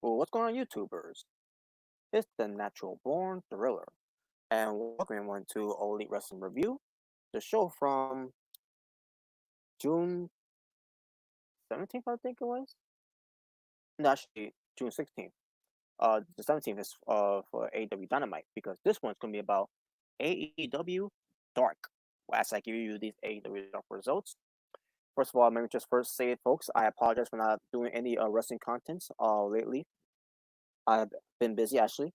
Well, what's going on, YouTubers? It's the Natural Born Thriller, and welcome everyone to Elite Wrestling Review, the show from June 17th, I think it was. No, actually, June 16th. The 17th is for AEW Dynamite because this one's going to be about AEW Dark. As I give you these AEW Dark results, first of all, let me just first say, folks, I apologize for not doing any wrestling content lately. I've been busy actually.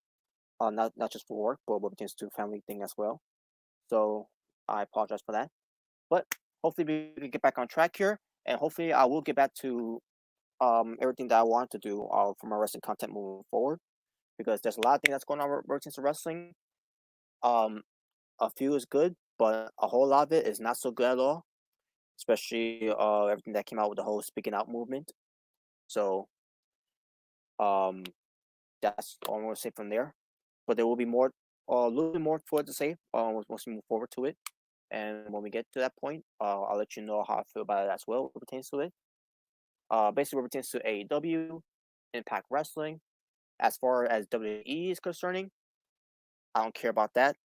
Not just for work, but what pertains to family thing as well. So I apologize for that. But hopefully we can get back on track here, and hopefully I will get back to everything that I want to do for my wrestling content moving forward. Because there's a lot of things that's going on with pertains to wrestling. Um, a few is good, but a whole lot of it is not so good at all. Especially everything that came out with the whole speaking out movement. So um, that's all I'm going to say from there. But there will be more, a little bit more for it to say once we move forward to it. And when we get to that point, I'll let you know how I feel about it as well, what pertains to it. Basically, what pertains to AEW, Impact Wrestling. As far as WWE is concerning, I don't care about that.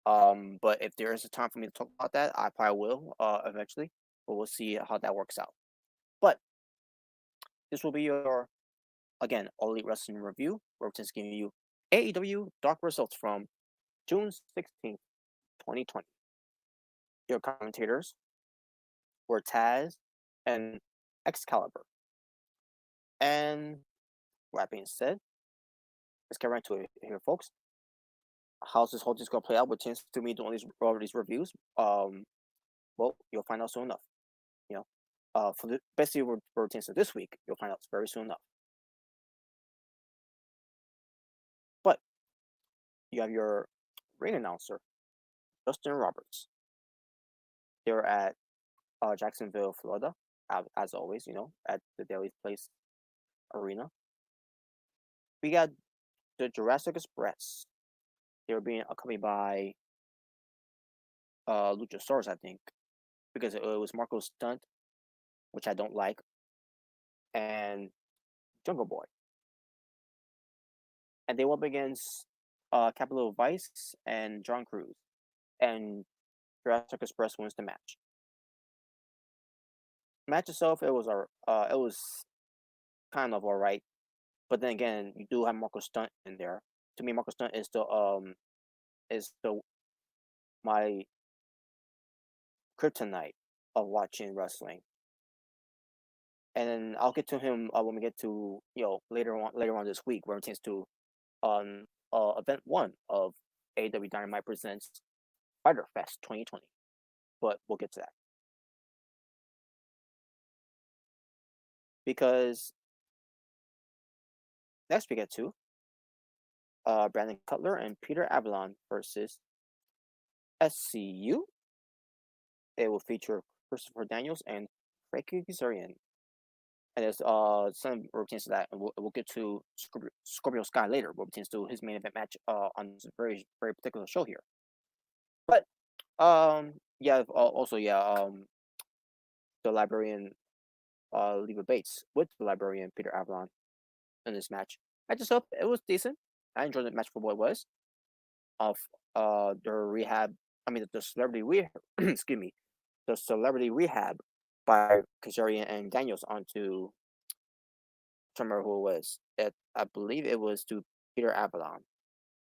But if there is a time for me to talk about that, I probably will eventually. But we'll see how that works out. But this will be your, again, All Elite Wrestling Review, where we're just giving you AEW Dark results from June 16th, 2020. Your commentators were Taz and Excalibur. And with that being said, let's get right to it here, folks. How's this whole thing gonna play out with chance to me doing these reviews? Well, you'll find out soon enough. You know, for the basically for chance of this week, you'll find out very soon enough. But you have your ring announcer, Justin Roberts. They're at Jacksonville, Florida, as always. At the Daily Place Arena. We got the Jurassic Express. They were being accompanied by Luchasaurus, I think, because it was Marco Stunt, which I don't like, and Jungle Boy. And they went up against Capital Vice and John Cruz. And Jurassic Express wins the match. Match itself, it was kind of alright, but then again, you do have Marco Stunt in there. To me, Marco Stunt is the my kryptonite of watching wrestling. And then I'll get to him when we get to later on this week, where it tends to event 1 of AEW Dynamite presents Fighter Fest 2020. But we'll get to that because next we get to Brandon Cutler and Peter Avalon versus SCU. It will feature Christopher Daniels and Frankie Kazarian. And there's some routines to that, and we'll get to Scorpio Sky later, what pertains to his main event match on this very very particular show here. But the librarian Leva Bates with the librarian Peter Avalon in this match. I just hope it was decent. I enjoyed the match for what it was. Of the rehab, the celebrity excuse me, the celebrity rehab by Kazarian and Daniels onto, I don't remember who it was. I believe it was to Peter Avalon.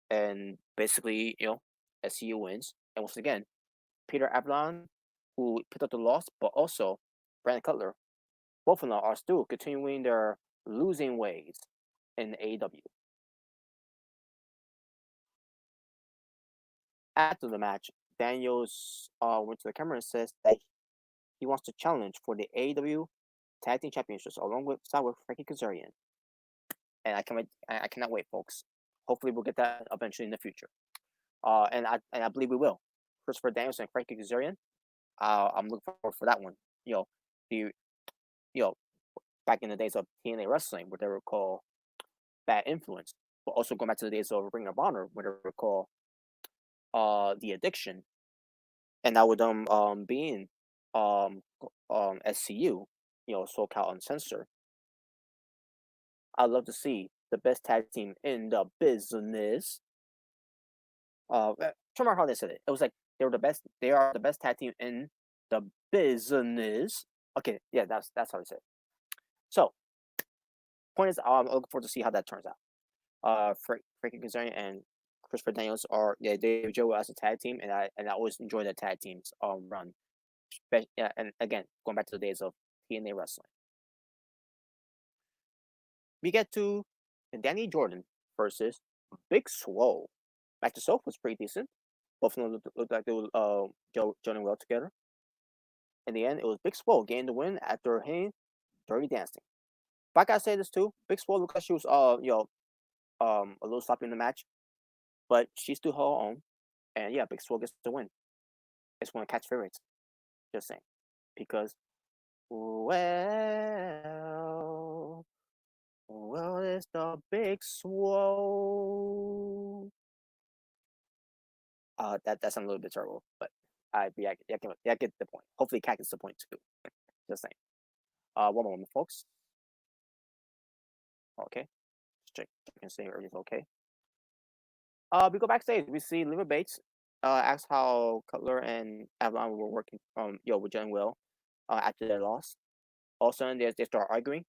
And basically, SCU wins. And once again, Peter Avalon, who picked up the loss, but also Brandon Cutler, both of them are still continuing their losing ways in AEW. After the match, Daniels went to the camera and says that he wants to challenge for the AEW Tag Team Championships alongside with Frankie Kazarian. And I cannot wait, folks. Hopefully, we'll get that eventually in the future. And I believe we will. Christopher Daniels and Frankie Kazarian. I'm looking forward for that one. Back in the days of TNA wrestling, where they were called Bad Influence, but also going back to the days of Ring of Honor, where they were called The Addiction, and now with them being SCU, SoCal Uncensored. I love to see the best tag team in the business. Trying to remember how they said it. It was like they were the best. They are the best tag team in the business. Okay, yeah, that's how they said it. So, point is, I'm looking forward to see how that turns out. Frankie Kazarian and Christopher Daniels are they Joe as a tag team, and I always enjoy the tag teams run. Yeah, and again, going back to the days of TNA wrestling, we get to Danny Jordan versus Big Swole. Match itself was pretty decent. Both of them looked like they were joining well together. In the end, it was Big Swole getting the win after hitting Dirty Dancing. If I gotta say this too, Big Swole looked like she was a little sloppy in the match, but she still held her own. And yeah, Big Swole gets the win. It's one of Cat's favorites. Just saying. Because, well, it's the Big Swole. That sounds a little bit terrible, but I get the point. Hopefully, Cat gets the point too. Just saying. One moment, folks. Okay. Just check and see everything's okay. We go backstage. We see Leva Bates asks how Cutler and Avalon were working with Jen Will after their loss. All of a sudden, they start arguing,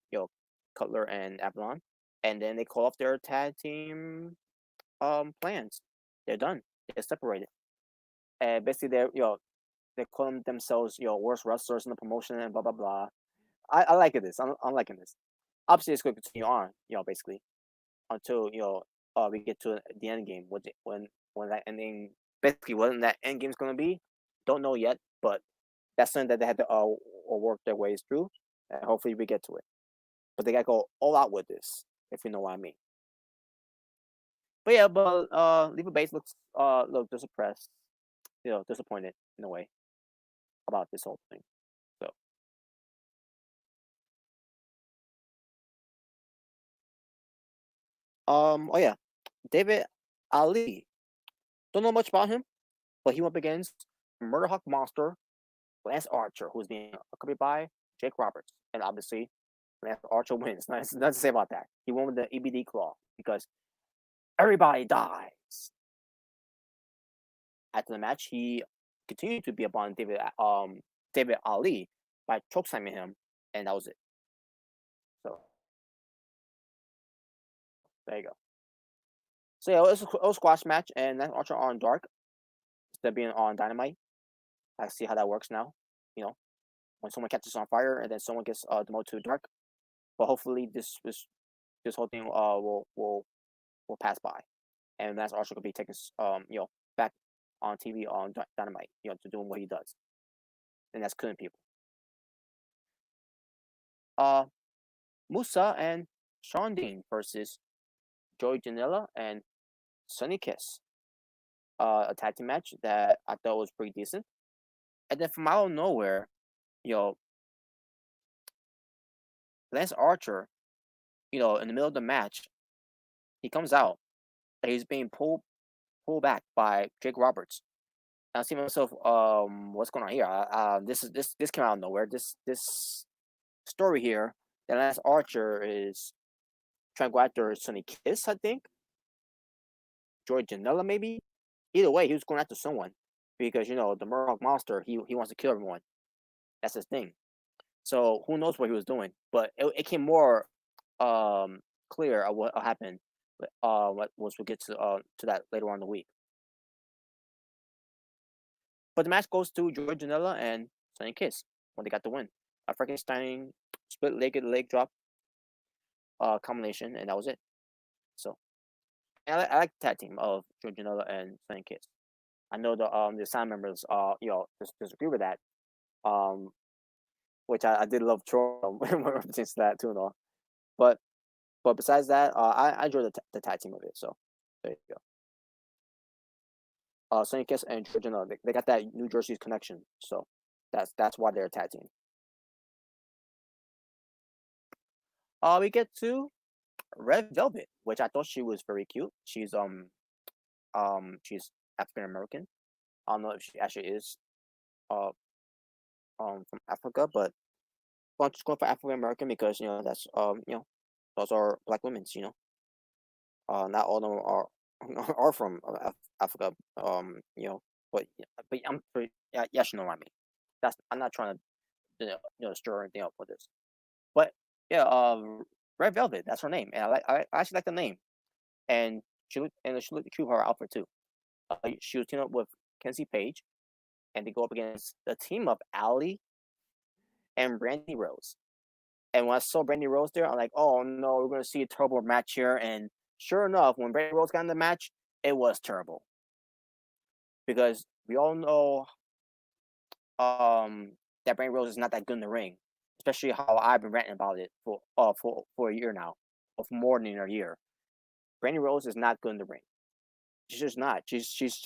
Cutler and Avalon, and then they call off their tag team plans. They're done. They're separated, and basically they're calling themselves worst wrestlers in the promotion and blah blah blah. I like this. I'm liking this. Obviously, it's going to continue on, basically until we get to the end game. When that ending, basically, when that end game is going to be, don't know yet. But that's something that they had to work their ways through, and hopefully we get to it. But they got to go all out with this, if you know what I mean. But yeah, Leva Bates look suppressed, disappointed in a way about this whole thing. So, oh yeah, David Ali. Don't know much about him, but he went up against Murder Hawk Monster, Lance Archer, who's being accompanied by Jake Roberts, and obviously Lance Archer wins. Nothing to say about that. He won with the EBD claw because everybody dies. After the match, he continued to be upon David Ali by chokeslamming him, and that was it. So there you go. So yeah, it was a squash match, and Lance Archer on Dark instead of being on Dynamite. I see how that works now. When someone catches on fire and then someone gets demoted to Dark. But hopefully this whole thing will pass by, and Lance Archer could be taken back on TV on Dynamite, to doing what he does, and that's killing people. Musa and Sean Dean versus Joey Janela and Sonny Kiss. A tag team match that I thought was pretty decent, and then from out of nowhere, Lance Archer, in the middle of the match, he comes out and he's being pulled back by Jake Roberts. And I see myself, what's going on here? This came out of nowhere. This story here that Lance Archer is trying to go after Sonny Kiss, I think. George Janela, maybe. Either way, he was going after someone because the Murdoch Monster, he wants to kill everyone. That's his thing. So who knows what he was doing? But it came more clear of what happened. Once we get to that later on in the week. But the match goes to George Janela and Sonny Kiss when they got the win. A Frankenstein split-legged leg drop combination, and that was it. So I like the tag team of George Janela and Sonny Kiss. I know the sign members disagree with that. Which I did love Troy since that too and all. But besides that, I enjoy the tag team of it. So there you go. Sonny Kiss and George Janela, they got that New Jersey connection. So that's why they're a tag team. We get to Red Velvet, which I thought she was very cute. She's African American. I don't know if she actually is from Africa, but I'm just going for African American because that's Those are black women. Not all of them are are from Africa. But I'm pretty, yeah, yes, you know what I mean. That's I'm not trying to stir anything up with this. But yeah, Red Velvet, that's her name, and I actually like the name. And she looked cute with her outfit too. She was teaming up with Kenzie Page, and they go up against the team of Allie and Brandy Rose. And when I saw Brandy Rose there, I'm like, oh no, we're gonna see a terrible match here. And sure enough, when Brandy Rose got in the match, it was terrible because we all know that Brandy Rose is not that good in the ring, especially how I've been ranting about it for a year now, or for more than a year. Brandy Rose is not good in the ring. She's just not. She's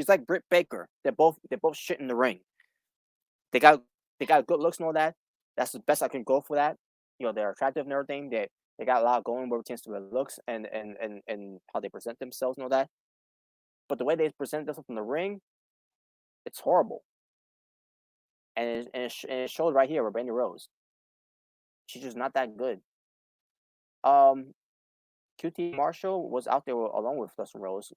like Britt Baker. They're both shit in the ring. They got they got good looks and all that. That's the best I can go for that. They're attractive and everything. They got a lot going where it pertains to their looks and how they present themselves and all that. But the way they present themselves in the ring, it's horrible. And it showed right here with Brandy Rose. She's just not that good. QT Marshall was out there along with Dustin Rose.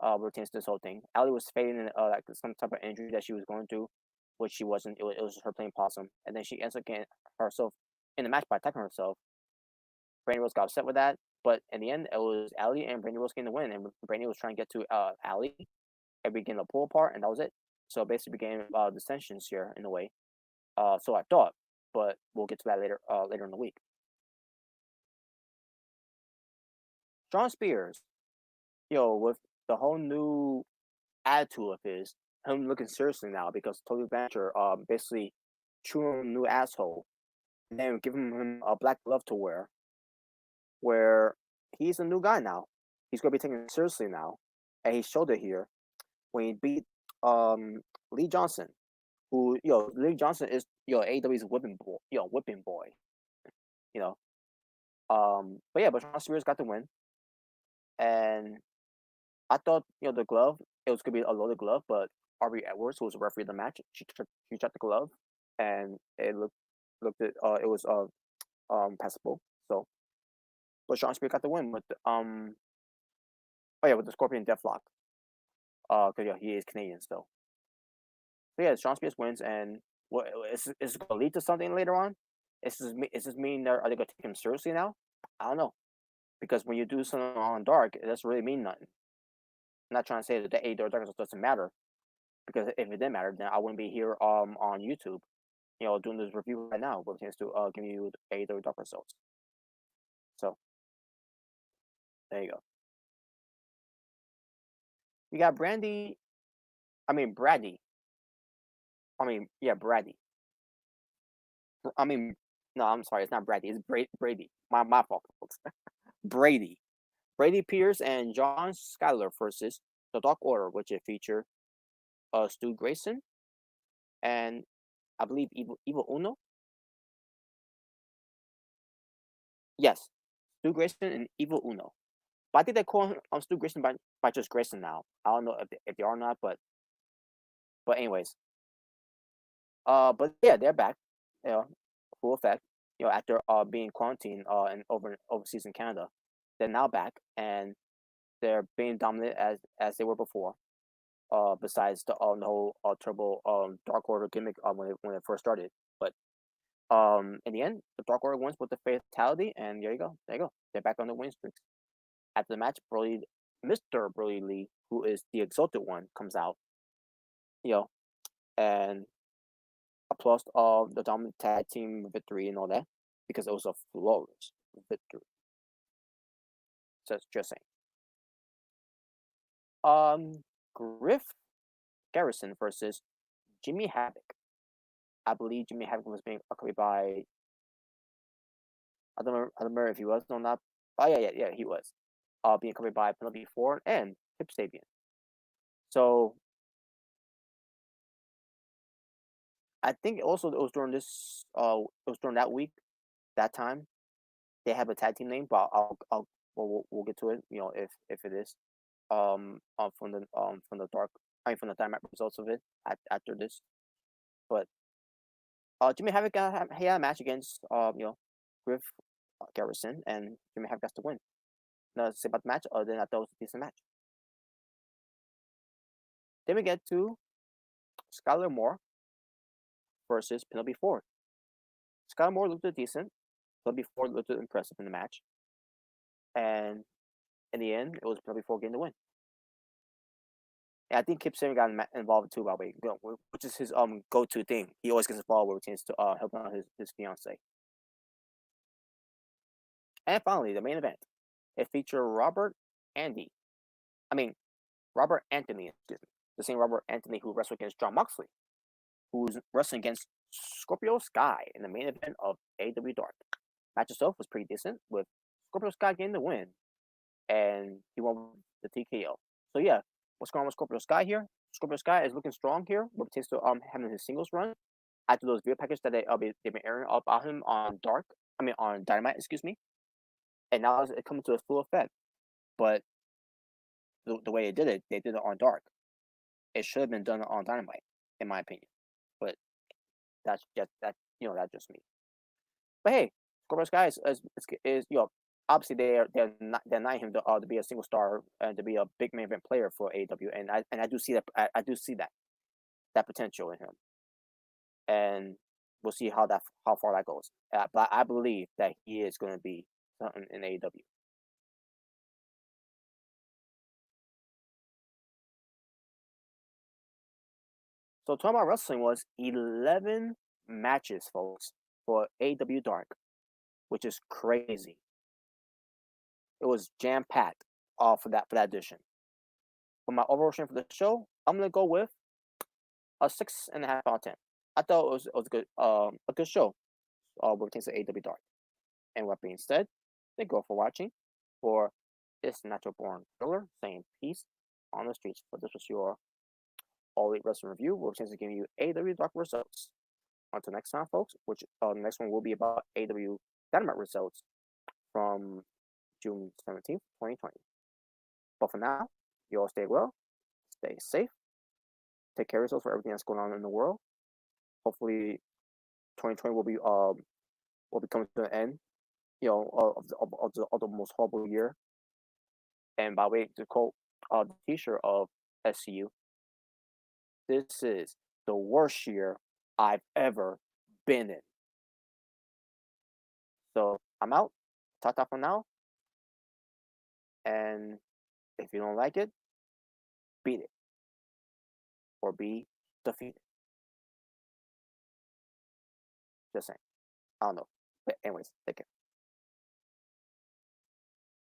Pertains to this whole thing. Allie was fading in like some type of injury that she was going through, which she wasn't. It was just her playing possum, and then she ends up getting herself in the match by attacking herself. Brandy Rose got upset with that, but in the end, it was Allie and Brandy Rose getting the win, and Brandy was trying to get to Allie and begin the pull apart, and that was it. So it basically became dissensions here in a way. So I thought, but we'll get to that later in the week. Shawn Spears, with the whole new attitude of his, him looking seriously now because Tony Blanchard basically chew him a new asshole and then giving him a black glove to wear, where he's a new guy now. He's gonna be taken seriously now, and he showed it here when he beat Lee Johnson, who Lee Johnson is AEW's whipping boy, you know. But Shawn Spears got the win, and I thought the glove it was gonna be a loaded glove, but Aubrey Edwards, who was the referee of the match, she shot the glove, and it was passable. So, but Shawn Spears got the win with with the Scorpion Deathlock. Because he is Canadian still. So yeah, Shawn Spears wins, and what is it going to lead to something later on? Is this mean are they going to take him seriously now? I don't know, because when you do something on Dark, it doesn't really mean nothing. I'm not trying to say that the AEW Dark doesn't matter, because if it didn't matter, then I wouldn't be here on YouTube, doing this review right now, with a chance to give you AEW Dark results. So there you go. We got Brady. Brady. No, I'm sorry, it's not Brady. It's Brady. My fault, folks. Brady. Brady Pierce and John Skyler versus the Dark Order, which it feature Stu Grayson and I believe Evil Uno. Yes, Stu Grayson and Evil Uno. But I think they call him Stu Grayson by just Grayson now. I don't know if they are or not, but anyways. But yeah, they're back. Full effect. After being quarantined in overseas in Canada, they're now back and they're being dominant as they were before. Besides the whole turbo Dark Order gimmick when it first started, but in the end, the Dark Order wins with the fatality, and there you go, they're back on the win streak. After the match, Mr. Brody Lee, who is the Exalted One, comes out, and applause of the dominant tag team victory and all that, because it was a flawless victory. Just saying. Griff Garrison versus Jimmy Havoc. I believe Jimmy Havoc was being accompanied by. I don't remember if he was or not. Oh yeah, he was. Being accompanied by Penelope Ford and Pip Sabian. So I think also it was during this. It was during that week, that time. They have a tag team name, but we'll get to it. If it is, from the dark. From the time results of it after this, but Jimmy Havoc he had a match against Griff Garrison, and Jimmy have got to win. Nothing to say about the match other than I thought it was a decent match. Then we get to Skylar Moore versus Penelope Ford. Skylar Moore looked decent. Penelope Ford looked impressive in the match. And in the end, it was Penelope Ford getting the win. And I think Kip Sabian got involved too, by the way, which is his go-to thing. He always gets involved with routines to help out his fiance. And finally, the main event. It featured Robert Anthony, excuse me. The same Robert Anthony who wrestled against Jon Moxley, who's wrestling against Scorpio Sky in the main event of AEW Dark. Match itself was pretty decent, with Scorpio Sky getting the win, and he won the TKO. So yeah, what's going on with Scorpio Sky here? Scorpio Sky is looking strong here, with potential to having his singles run after those video packages that they've been airing about him on on Dynamite, excuse me. And now it's coming to a full effect. But the way they did it on Dark. It should have been done on Dynamite, in my opinion. But that's just me. But hey, Scorpio Sky is obviously they're not him to be a single star and to be a big main event player for AEW, and I do see that potential in him, and we'll see how far that goes. But I believe that he is going to be something in AEW. So talking about wrestling was 11 matches, folks, for AEW Dark, which is crazy. It was jam packed for that edition. For my overall rating for the show, I'm gonna go with a 6.5 out of 10. I thought it was a good show. When it comes to AEW Dark. And with that being said, thank you all for watching. For this Natural Born Thriller, saying peace on the streets. For this was your All Elite Wrestling Review, where we're giving you AEW Dark results. Until next time, folks, which the next one will be about AEW Dynamite results from June 17th, 2020. But for now, you all stay well, stay safe, take care of yourselves for everything that's going on in the world. Hopefully, 2020 will be coming to an end, of the most horrible year. And by the way, to quote the T-shirt of SCU, this is the worst year I've ever been in. So I'm out. Ta-ta for now. And if you don't like it, beat it. Or be defeated. Just saying. I don't know. But anyways, take care.